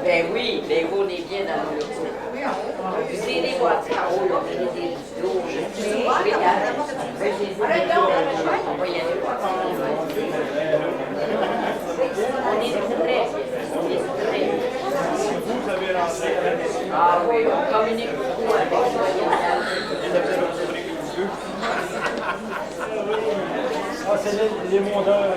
Ben oui, ben on est bien dans le coup. C'est des boîtes carreaux, là, des lourds. Oui, on va y aller. On est prêts. Ah oui, on communique beaucoup avec Ah, c'est les mondeurs.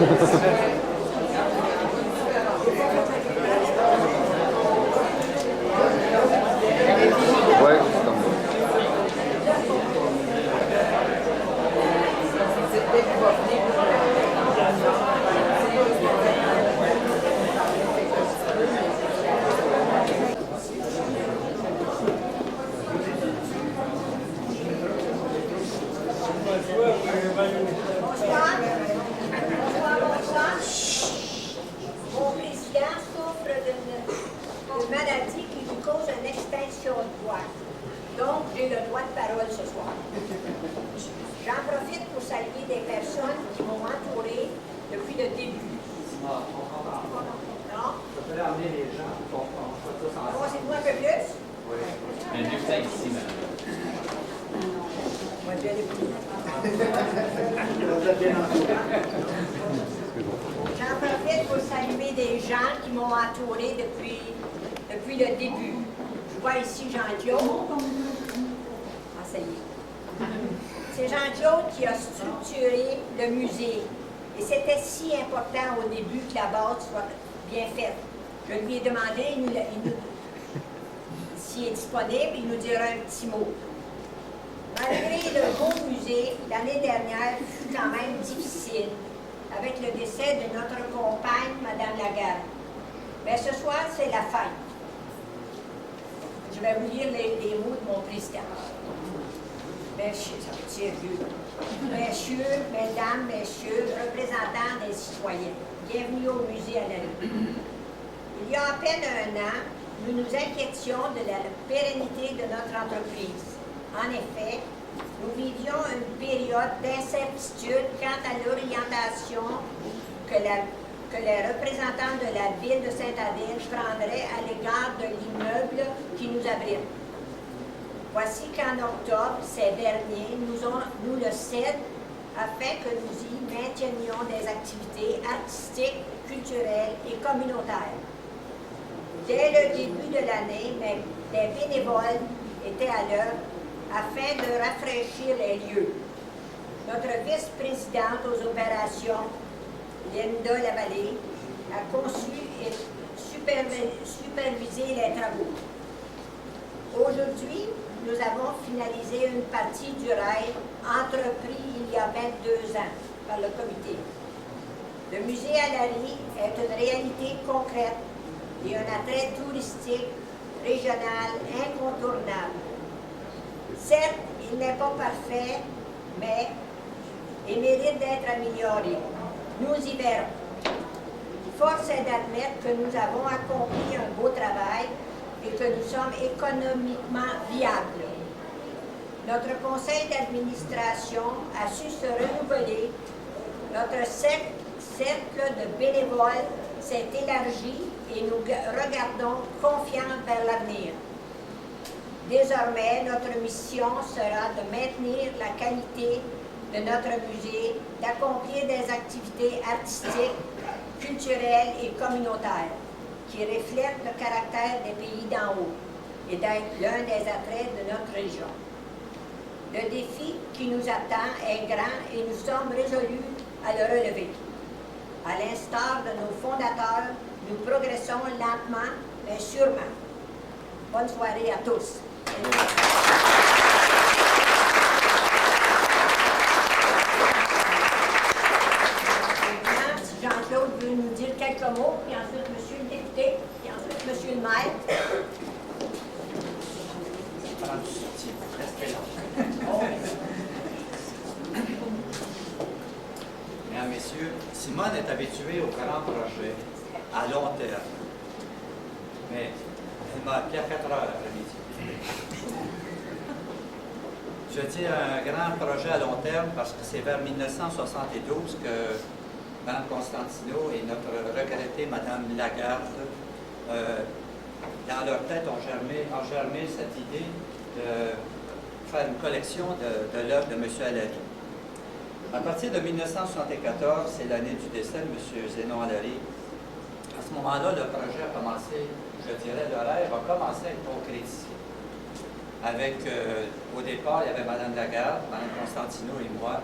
Ouais, c'est comme Mon président souffre d'une maladie qui lui cause une extinction de voix. Donc, j'ai le droit de parole ce soir. J'en profite pour saluer des personnes qui m'ont entouré depuis le début. Non? Je peux amener les gens pour qu'on soit tous ensemble. Avancez-moi un peu plus. Oui. Mais mieux que ça ici, madame. Moi, je vais aller plus loin. J'en profite pour saluer des gens qui m'ont entouré depuis le début. Je vois ici Jean-Claude. Ah, ça y est. C'est Jean-Claude qui a structuré le musée. Et c'était si important au début que la base soit bien faite. Je lui ai demandé, s'il est disponible, il nous dira un petit mot. Malgré le beau musée, l'année dernière fut quand même difficile avec le décès de notre compagne, Mme Lagarde. Mais ce soir, c'est la fête. Je vais vous lire les mots de mon président. Messieurs, ça veut dire sérieux. Messieurs, mesdames, messieurs, représentants des citoyens, bienvenue au musée à la rue. Il y a à peine un an, nous nous inquiétions de la pérennité de notre entreprise. En effet, nous vivions une période d'incertitude quant à l'orientation que les représentants de la ville de Sainte-Adèle prendraient à l'égard de l'immeuble qui nous abrite. Voici qu'en octobre, ces derniers nous le cèdent afin que nous y maintenions des activités artistiques, culturelles et communautaires. Dès le début de l'année, des bénévoles étaient à l'œuvre afin de rafraîchir les lieux. Notre vice-présidente aux opérations, Linda Lavallée, a conçu et supervisé les travaux. Aujourd'hui, nous avons finalisé une partie du rêve entrepris il y a 22 ans par le comité. Le musée à Larry est une réalité concrète et un attrait touristique régional incontournable. Certes, il n'est pas parfait, mais il mérite d'être amélioré. Nous y verrons. Force est d'admettre que nous avons accompli un beau travail et que nous sommes économiquement viables. Notre conseil d'administration a su se renouveler. Notre cercle de bénévoles s'est élargi et nous regardons confiants vers l'avenir. Désormais, notre mission sera de maintenir la qualité de notre musée, d'accomplir des activités artistiques, culturelles et communautaires qui reflètent le caractère des pays d'en haut et d'être l'un des attraits de notre région. Le défi qui nous attend est grand et nous sommes résolus à le relever. À l'instar de nos fondateurs, nous progressons lentement mais sûrement. Bonne soirée à tous. Maintenant, si Jean-Claude veut nous dire quelques mots, puis ensuite Monsieur le député, puis ensuite Monsieur le maire. Mesdames, Messieurs, Simone est habituée aux grands projets à long terme. Mais elle m'a appelé à 4 heures l'après-midi. Je dis un grand projet à long terme parce que c'est vers 1972 que Mme Constantino et notre regrettée Mme Lagarde, dans leur tête, ont germé cette idée de faire une collection de l'œuvre de M. Allary. À partir de 1974, c'est l'année du décès de M. Zénon Allary. À ce moment-là, le projet a commencé, je dirais, le rêve a commencé à être concrétisé. Avec, au départ, il y avait Mme Lagarde, Mme Constantino et moi.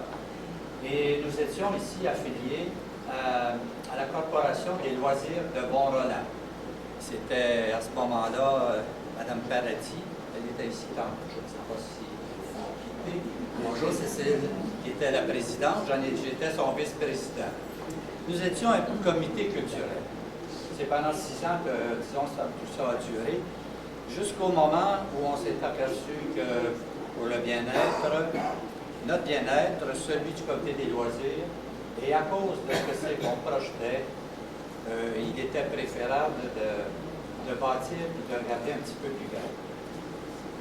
Et nous étions ici affiliés à loisirs de Bon-Roland. C'était à ce moment-là Mme Paradis, elle était ici tantôt, je ne sais pas si... Bonjour Cécile, qui était la présidente, j'étais son vice-président. Nous étions un comité culturel. C'est pendant 6 ans que, disons, tout ça a duré, jusqu'au moment où on s'est aperçu que pour le bien-être, notre bien-être, celui du comité des loisirs, et à cause de ce que c'est qu'on projetait, il était préférable de bâtir et de regarder un petit peu plus grand.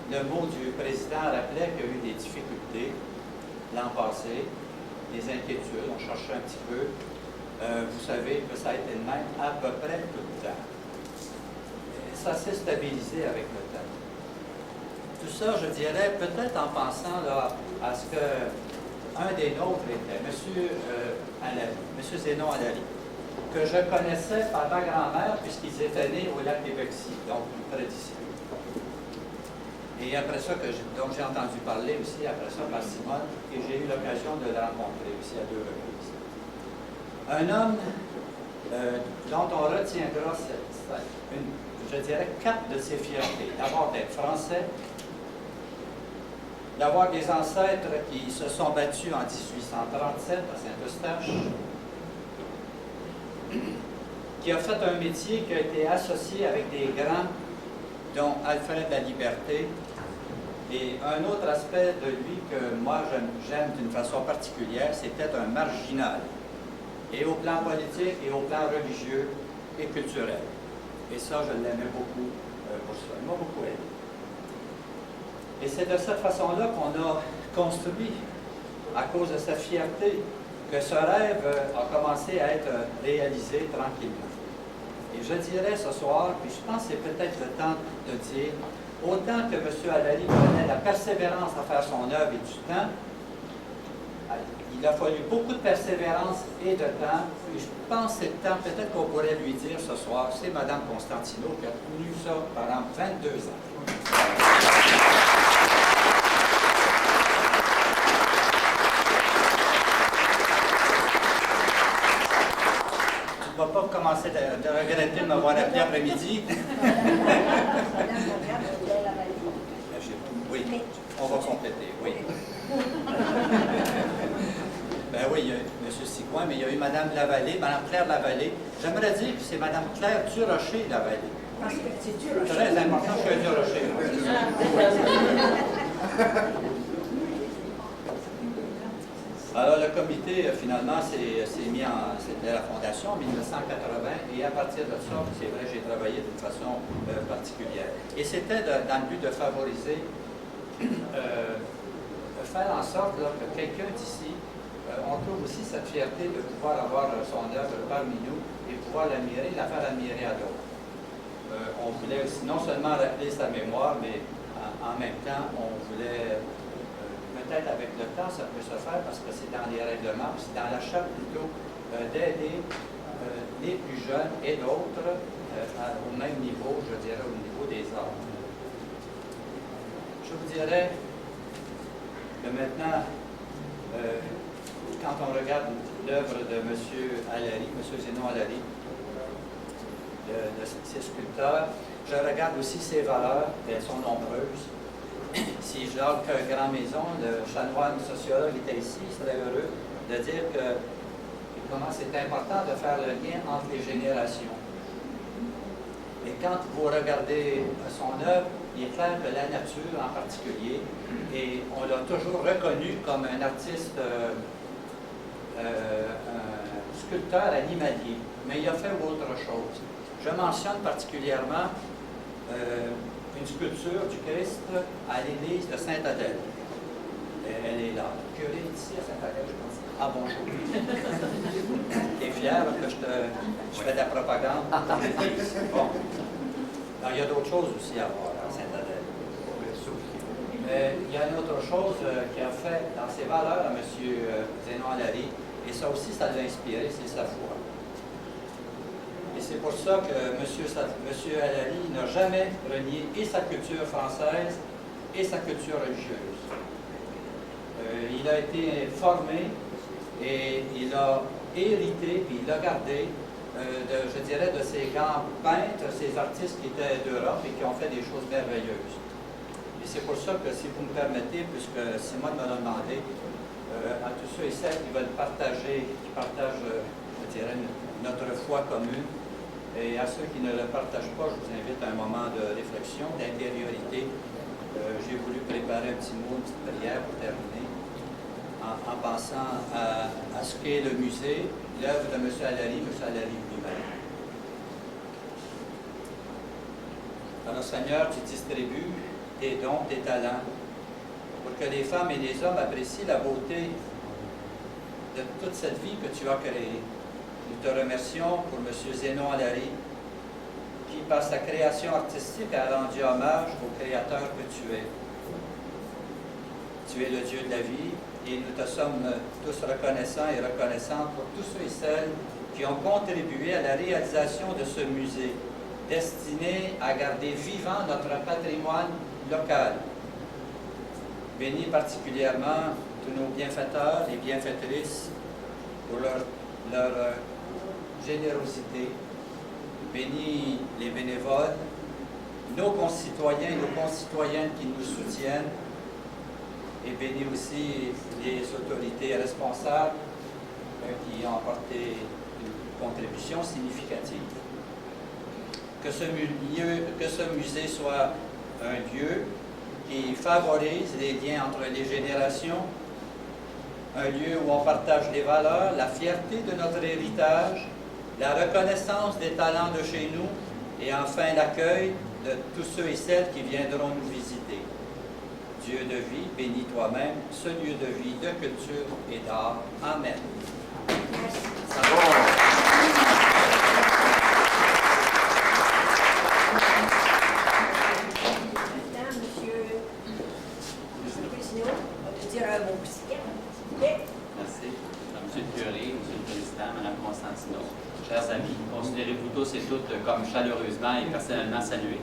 Le mot du président rappelait qu'il y a eu des difficultés l'an passé, des inquiétudes, on cherchait un petit peu. Vous savez que ça a été le même à peu près tout le temps. Et ça s'est stabilisé avec le temps. Tout ça, je dirais, peut-être en pensant là, à ce qu'un des nôtres était, M. Zénon Allary, que je connaissais par ma grand-mère puisqu'ils étaient nés au lac des Bexy, donc près d'ici. Et après ça, dont j'ai entendu parler aussi, après ça, par Simone, et j'ai eu l'occasion de le rencontrer aussi à 2 reprises. Un homme dont on retiendra, je dirais, 4 de ses fiertés. D'abord d'être français, d'avoir des ancêtres qui se sont battus en 1837 à Saint-Eustache, qui a fait un métier qui a été associé avec des grands, dont Alfred Laliberté, et un autre aspect de lui que moi j'aime d'une façon particulière, c'était un marginal, et au plan politique, et au plan religieux et culturel. Et ça, je l'aimais beaucoup pour ça. Il m'a beaucoup aidé. Et c'est de cette façon-là qu'on a construit, à cause de sa fierté, que ce rêve a commencé à être réalisé tranquillement. Et je dirais ce soir, puis je pense que c'est peut-être le temps de dire, autant que M. Allary prenait la persévérance à faire son œuvre et du temps, il a fallu beaucoup de persévérance et de temps, et je pense que c'est le temps, peut-être qu'on pourrait lui dire ce soir, c'est Mme Constantino qui a tenu ça pendant 22 ans. Je ne vais pas commencer de regretter de m'avoir appelé après-midi. Oui, on va compléter, oui. Ben oui, il y a M. Sigouin, mais il y a eu Mme Lavallée, Mme Claire Lavallée. J'aimerais dire que c'est Mme Claire Durocher Lavallée. Parce que c'est Durocher. Très important que je Durocher. Alors, le comité, finalement, s'est mis en... C'était la fondation en 1980, et à partir de ça, c'est vrai, j'ai travaillé d'une façon particulière. Et c'était dans le but de favoriser, de faire en sorte là, que quelqu'un d'ici, on trouve aussi cette fierté de pouvoir avoir son œuvre parmi nous et pouvoir l'admirer, la faire admirer à d'autres. On voulait aussi non seulement rappeler sa mémoire, mais en même temps, on voulait... peut-être avec le temps, ça peut se faire parce que c'est dans les règlements, c'est dans la charte plutôt d'aider les plus jeunes et d'autres au même niveau, je dirais, au niveau des arts. Je vous dirais que maintenant, quand on regarde l'œuvre de M. Allary, M. Zénon Allary, de ses sculpteurs, je regarde aussi ses valeurs, elles sont nombreuses. Si Jacques Grandmaison, le chanoine sociologue, était ici, il serait heureux de dire que comment c'est important de faire le lien entre les générations. Et quand vous regardez son œuvre, il est clair que la nature en particulier, et on l'a toujours reconnu comme un artiste, un sculpteur animalier, mais il a fait autre chose. Je mentionne particulièrement une sculpture du Christ à l'église de Sainte-Adèle. Elle est là. Le curé est ici à Sainte-Adèle, je pense. Ah, bonjour. Tu es fier que je fais de la propagande dans ton église? Bon. Alors, il y a d'autres choses aussi à voir à Sainte-Adèle. Mais il y a une autre chose qui a fait dans ses valeurs à M. Zénon Allary, et ça aussi, ça l'a inspiré, c'est sa foi. Et c'est pour ça que M. Allary n'a jamais renié et sa culture française et sa culture religieuse. Il a été formé et il a hérité, puis il a gardé je dirais, de ces grands peintres, ces artistes qui étaient d'Europe et qui ont fait des choses merveilleuses. Et c'est pour ça que, si vous me permettez, puisque Simone me l'a demandé, à tous ceux et celles qui veulent partager, qui partagent, je dirais, notre foi commune, et à ceux qui ne le partagent pas, je vous invite à un moment de réflexion, d'intériorité. J'ai voulu préparer un petit mot, une petite prière pour terminer, en pensant à ce qu'est le musée, l'œuvre de M. Allary lui-même. Alors Seigneur, tu distribues tes dons, tes talents, pour que les femmes et les hommes apprécient la beauté de toute cette vie que tu as créée. Nous te remercions pour M. Zénon Allary, qui, par sa création artistique, a rendu hommage au Créateur que tu es. Tu es le Dieu de la vie, et nous te sommes tous reconnaissants et reconnaissantes pour tous ceux et celles qui ont contribué à la réalisation de ce musée, destiné à garder vivant notre patrimoine local. Bénis particulièrement tous nos bienfaiteurs et bienfaitrices pour leur générosité. Bénis les bénévoles, nos concitoyens et nos concitoyennes qui nous soutiennent, et bénis aussi les autorités responsables qui ont apporté une contribution significative. Que ce musée soit un lieu qui favorise les liens entre les générations, un lieu où on partage les valeurs, la fierté de notre héritage, la reconnaissance des talents de chez nous et enfin l'accueil de tous ceux et celles qui viendront nous visiter. Dieu de vie, bénis toi-même ce lieu de vie, de culture et d'art. Amen. Ça va. Maintenant, M. Cousineau va nous dire un mot aussi. S'il vous plaît. Merci. Monsieur le curé, Monsieur le Président, Madame Constantino, chers amis, considérez-vous tous et toutes comme chaleureusement et personnellement salués.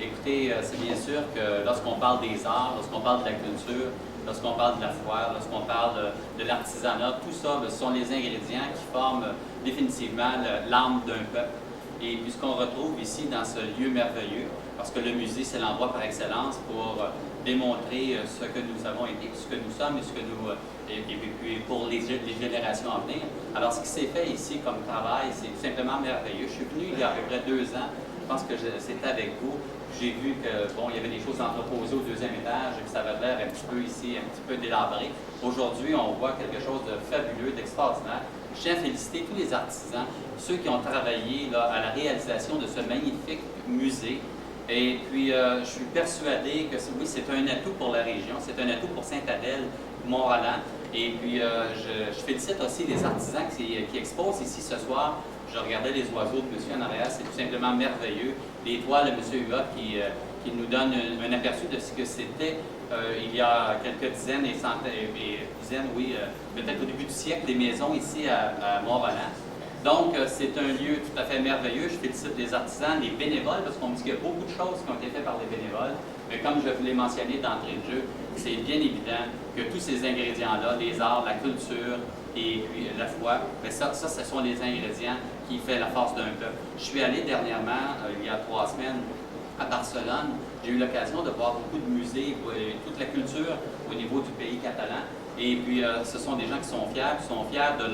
Écoutez, c'est bien sûr que lorsqu'on parle des arts, lorsqu'on parle de la culture, lorsqu'on parle de la foire, lorsqu'on parle de l'artisanat, tout ça, ce sont les ingrédients qui forment définitivement l'âme d'un peuple. Et puis ce qu'on retrouve ici dans ce lieu merveilleux, parce que le musée, c'est l'endroit par excellence pour démontrer ce que nous avons été, ce que nous sommes et ce que nous et puis pour les générations à venir. Alors ce qui s'est fait ici comme travail, c'est tout simplement merveilleux. Je suis venu il y a à peu près 2 ans, je pense que c'était avec vous. J'ai vu que, bon, il y avait des choses entreposées au 2e étage et que ça avait l'air un petit peu ici, un petit peu délabré. Aujourd'hui, on voit quelque chose de fabuleux, d'extraordinaire. Je tiens à féliciter tous les artisans, ceux qui ont travaillé là, à la réalisation de ce magnifique musée. Et puis, je suis persuadé que oui, c'est un atout pour la région, c'est un atout pour Sainte-Adèle, Mont-Roland. Et puis, je félicite aussi les artisans qui exposent ici ce soir. Je regardais les oiseaux de monsieur en arrière, c'est tout simplement merveilleux. Les toiles de monsieur Huot qui nous donne un aperçu de ce que c'était il y a quelques dizaines et centaines, dizaines, oui, peut-être au début du siècle, des maisons ici à Mont-Roland. Donc, c'est un lieu tout à fait merveilleux. Je félicite les artisans, les bénévoles, parce qu'on me dit qu'il y a beaucoup de choses qui ont été faites par les bénévoles. Mais comme je vous l'ai mentionné d'entrée de jeu, c'est bien évident que tous ces ingrédients-là, les arts, la culture et puis la foi, mais ça, ce sont les ingrédients qui font la force d'un peuple. Je suis allé dernièrement, il y a 3 semaines, à Barcelone. J'ai eu l'occasion de voir beaucoup de musées, toute la culture au niveau du pays catalan. Et puis, ce sont des gens qui sont fiers de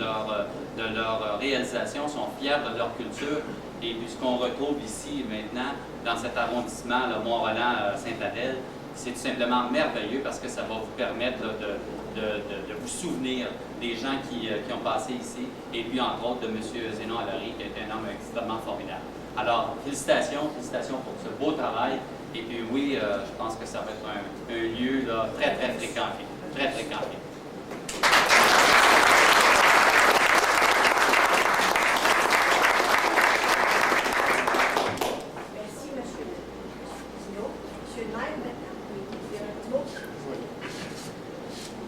leur réalisation, sont fiers de leur culture. Et puis, ce qu'on retrouve ici maintenant, dans cet arrondissement, Mont-Roland-Sainte-Adèle, c'est tout simplement merveilleux parce que ça va vous permettre là, de vous souvenir des gens qui ont passé ici. Et puis, entre autres, de M. Zénon Allary, qui est un homme extrêmement formidable. Alors, félicitations pour ce beau travail. Et puis, oui, je pense que ça va être un lieu là, très, très fréquenté. Très fréquenté. Merci, M. Cousineau. Monsieur le maire, maintenant, vous voulez dire un petit mot? Oui.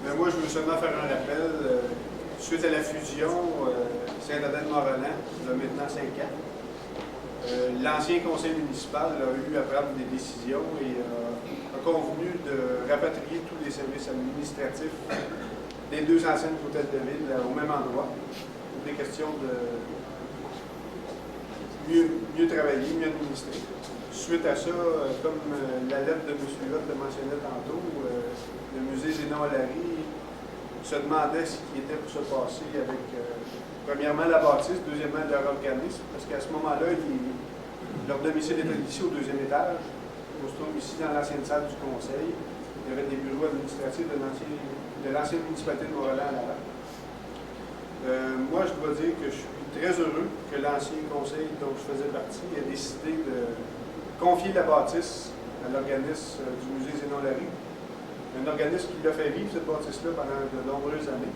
Mais moi, je veux seulement faire un rappel. Suite à la fusion Sainte-Adèle-Mont-Roland, il y a maintenant 5 ans, l'ancien conseil municipal a eu à prendre des décisions et a convenu de rapatrier tous les services administratifs des 2 anciennes hôtels de ville au même endroit pour des questions mieux travaillé, mieux administré. Suite à ça, comme la lettre de M. Huot le mentionnait tantôt, le musée Zénon Allary se demandait ce qui était pour se passer avec, premièrement, la bâtisse, deuxièmement, leur organisme, parce qu'à ce moment-là, leur domicile était ici au deuxième étage. On se trouve ici dans l'ancienne salle du conseil. Il y avait des bureaux administratifs de l'ancienne municipalité de Mont-Roland à l'avant. Moi, je dois dire que je suis très heureux que l'ancien conseil dont je faisais partie ait décidé de confier la bâtisse à l'organisme du musée Zénon Allary. Un organisme qui l'a fait vivre, cette bâtisse-là, pendant de nombreuses années.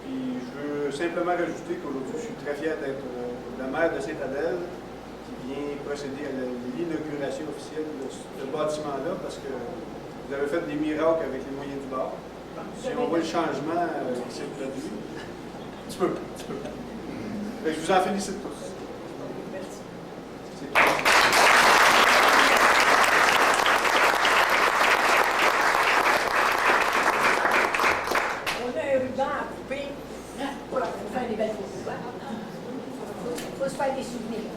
Puis je veux simplement rajouter qu'aujourd'hui, je suis très fier d'être le maire de Sainte-Adèle qui vient procéder à l'inauguration officielle de ce bâtiment-là parce que vous avez fait des miracles avec les moyens du bord. Si on voit le changement qui s'est produit, tu peux. Je vous en félicite tous. Merci. C'est tout. On a un ruban à couper pour faire des belles photos. Il faut se faire des souvenirs.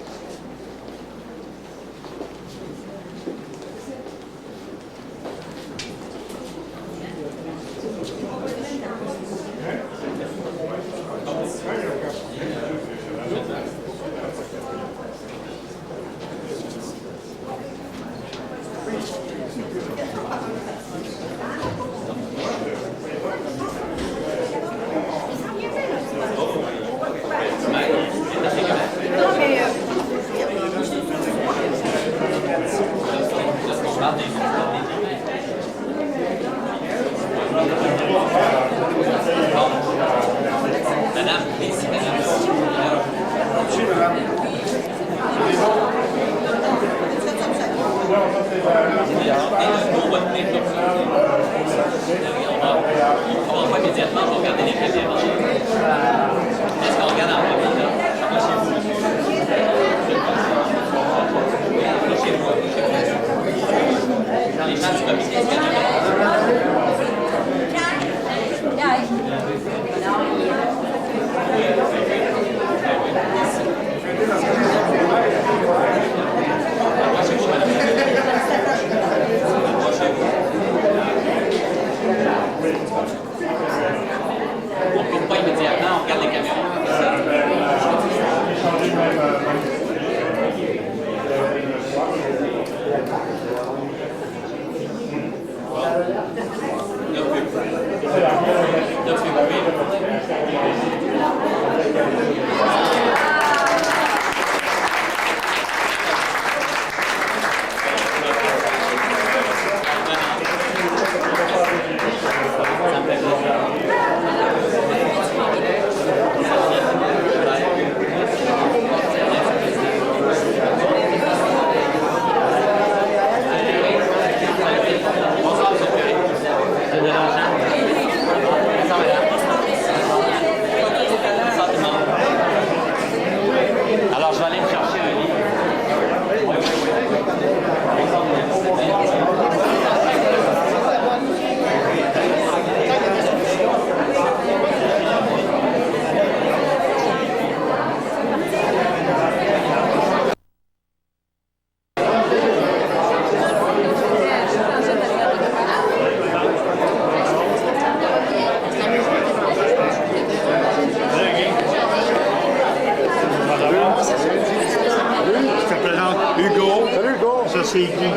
c'est Guy.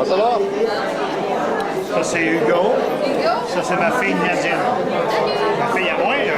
Ça va? Ça, c'est Hugo. Ça, c'est ma fille Nadine. Ma fille à moi, là.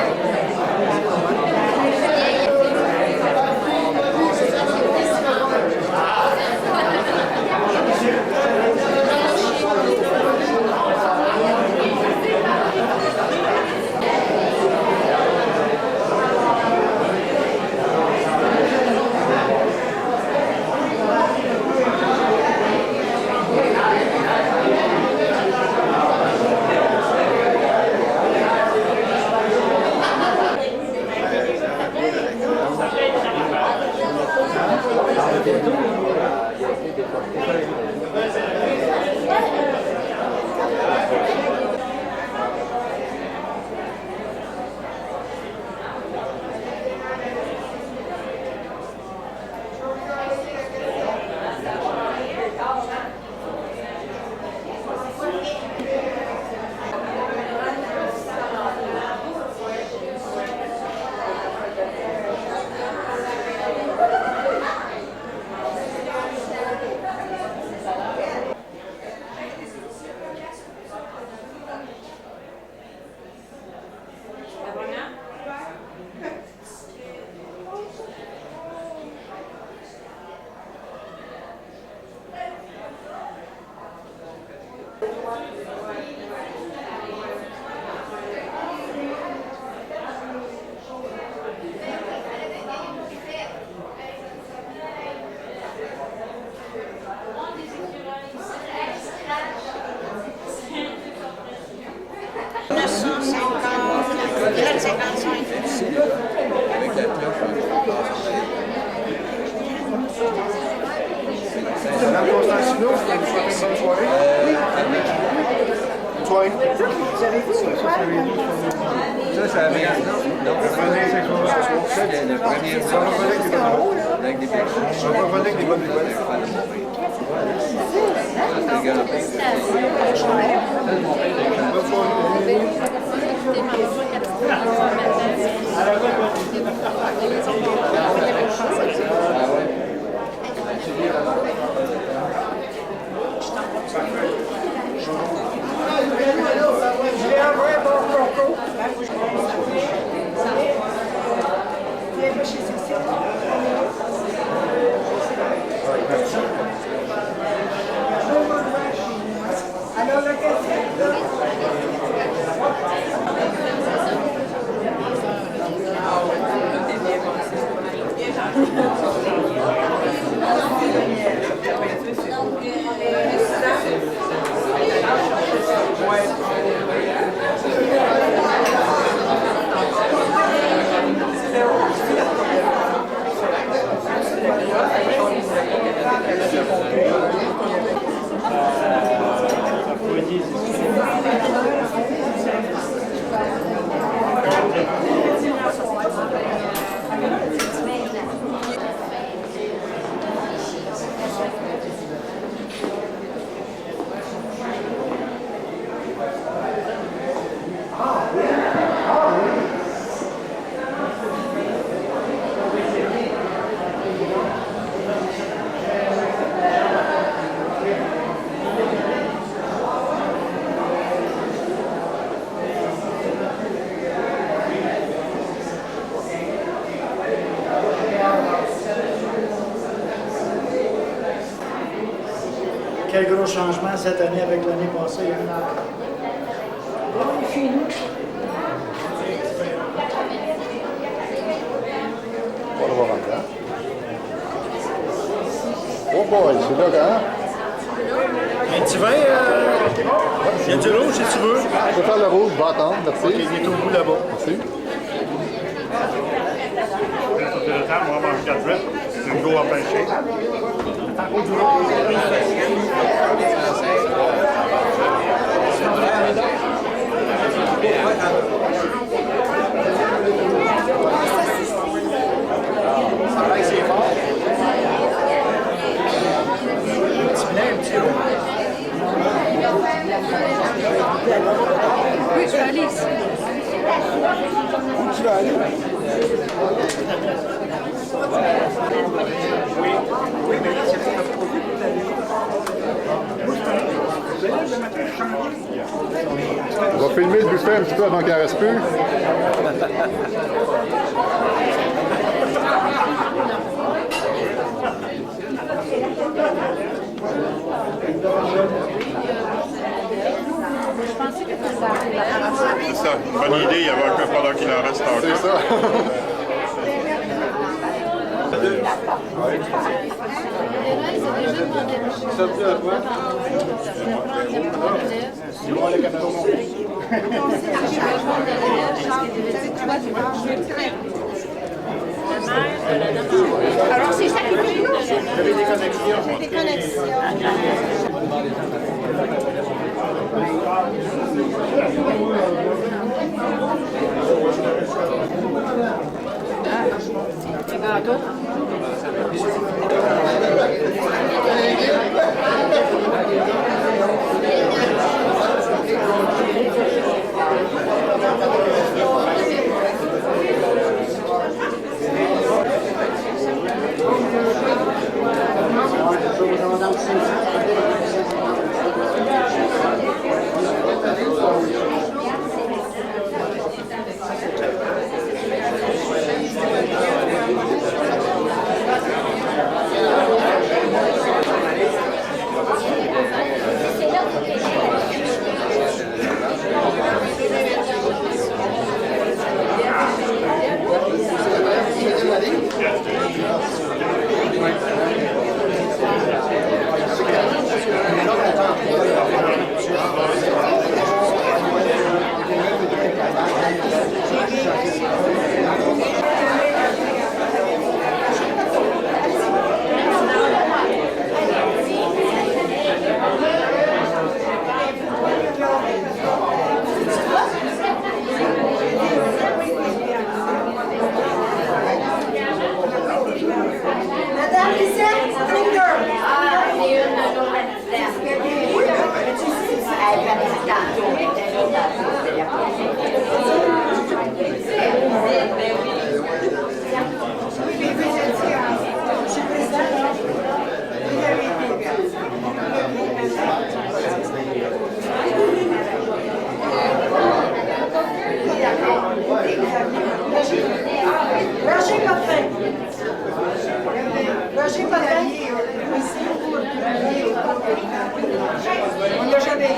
Oui. Vous avez vu, c'est quoi? Ça, ça avait un nom. Donc, c'était le premier avec des personnes. On va revenir avec des bonnes nouvelles. J'ai un vrai bon coco. Viens chez Cécile. Alors, le café. Quel gros changement cette année avec l'année passée. On est chez nous. On va le voir en dedans. Oh boy, c'est là, hein? Un petit vin, il y a du rouge si tu veux. Je vais faire le rouge, je vais attendre, merci. Ok, il est au bout là-bas. Merci. Ça fait le temps, on va manger 4 huîtres. C'est une go à pêcher. Oui, je vais aller ici. Tu vas aller? On va filmer le buffet un petit peu avant qu'il en reste plus. C'est ça, bonne idée, il y avait un peu pendant qu'il en reste encore. C'est ça. Alors, c'est ça qui fait nous. J'avais des connexions. Des connexions. manger peut-être? On l'a jamais vu.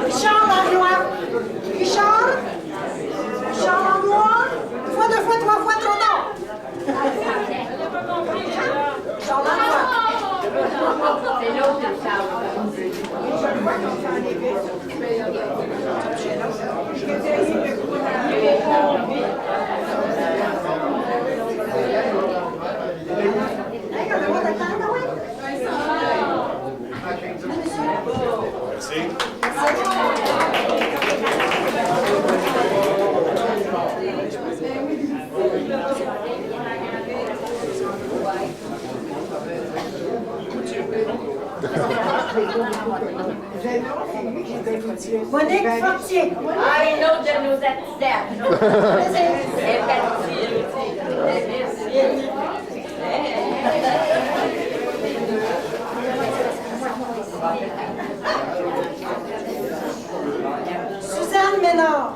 Richard Langlois. Richard? Richard Langlois? Une fois, deux fois, trois fois, trop tard. Richard Langlois. C'est l'autre qui parle. Monique Fortier. Ah, une autre de nos artisans. Elle est partie, elle aussi. Suzanne Ménard.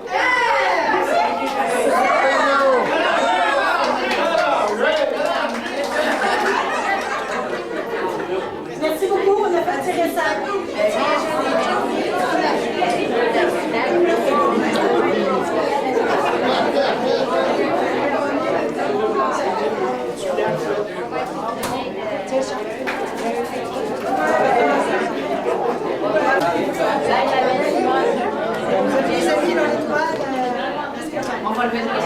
Merci beaucoup, on a fait tirer ça. On va le mettre